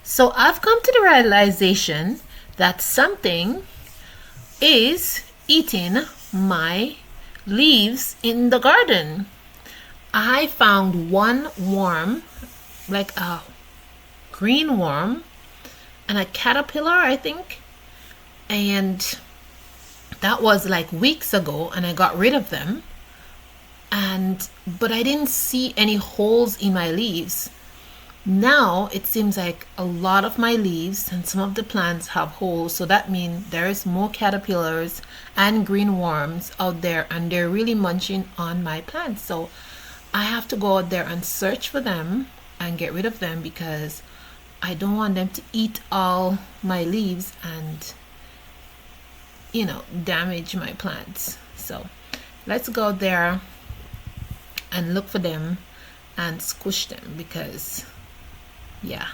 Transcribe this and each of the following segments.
So I've come to the realization that something is eating my leaves in the garden. I found one worm, like a green worm, and a caterpillar, I think. And that was like weeks ago, and I got rid of them. But I didn't see any holes in my leaves. Now it seems like a lot of my leaves and some of the plants have holes, so that means there is more caterpillars and green worms out there, and they're really munching on my plants. So I have to go out there and search for them and get rid of them because I don't want them to eat all my leaves and damage my plants. So let's go out there and look for them and squish them because yeah.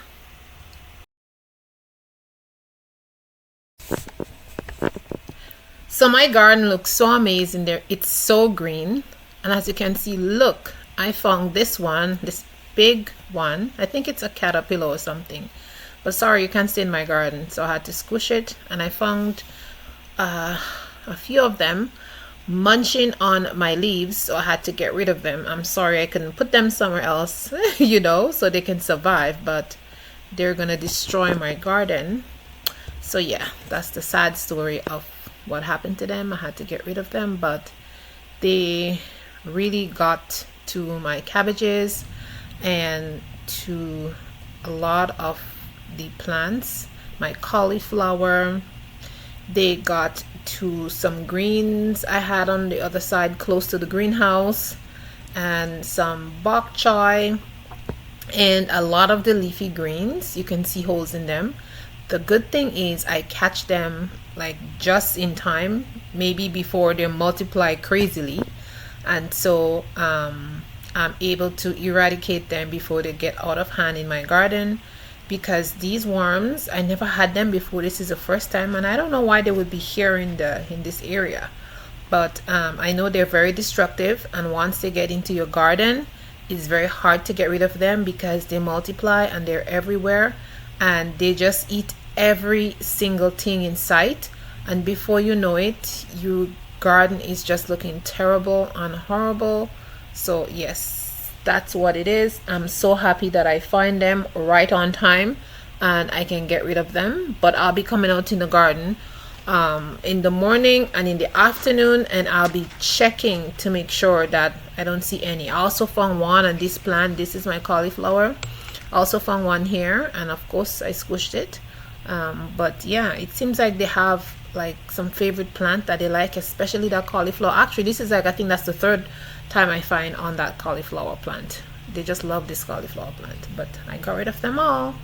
So my garden looks so amazing there. It's so green. And as you can see, look, I found this one, this big one. I think it's a caterpillar or something. But sorry, you can't stay in my garden. So I had to squish it. And I found a few of them munching on my leaves. So I had to get rid of them. I'm sorry, I couldn't put them somewhere else, so they can survive. But they're going to destroy my garden. So yeah, that's the sad story of what happened to them. I had to get rid of them, but they really got to my cabbages and to a lot of the plants, my cauliflower. They got to some greens I had on the other side close to the greenhouse, and some bok choy, and a lot of the leafy greens. You can see holes in them. The good thing is I catch them like just in time, maybe before they multiply crazily, and so I'm able to eradicate them before they get out of hand in my garden. Because these worms, I never had them before. This is the first time, and I don't know why they would be here in this area. But I know they're very destructive, and once they get into your garden, it's very hard to get rid of them because they multiply and they're everywhere, and they just eat every single thing in sight. And before you know it, your garden is just looking terrible and horrible. So yes, that's what it is. I'm so happy that I find them right on time and I can get rid of them. But I'll be coming out in the garden in the morning and in the afternoon, and I'll be checking to make sure that I don't see any. I also found one on this plant. This is my cauliflower. I also found one here, and of course I squished it. But yeah, it seems like they have like some favorite plant that they like, especially that cauliflower. Actually, this is like, I think that's the third time I find on that cauliflower plant. They just love this cauliflower plant, but I got rid of them all.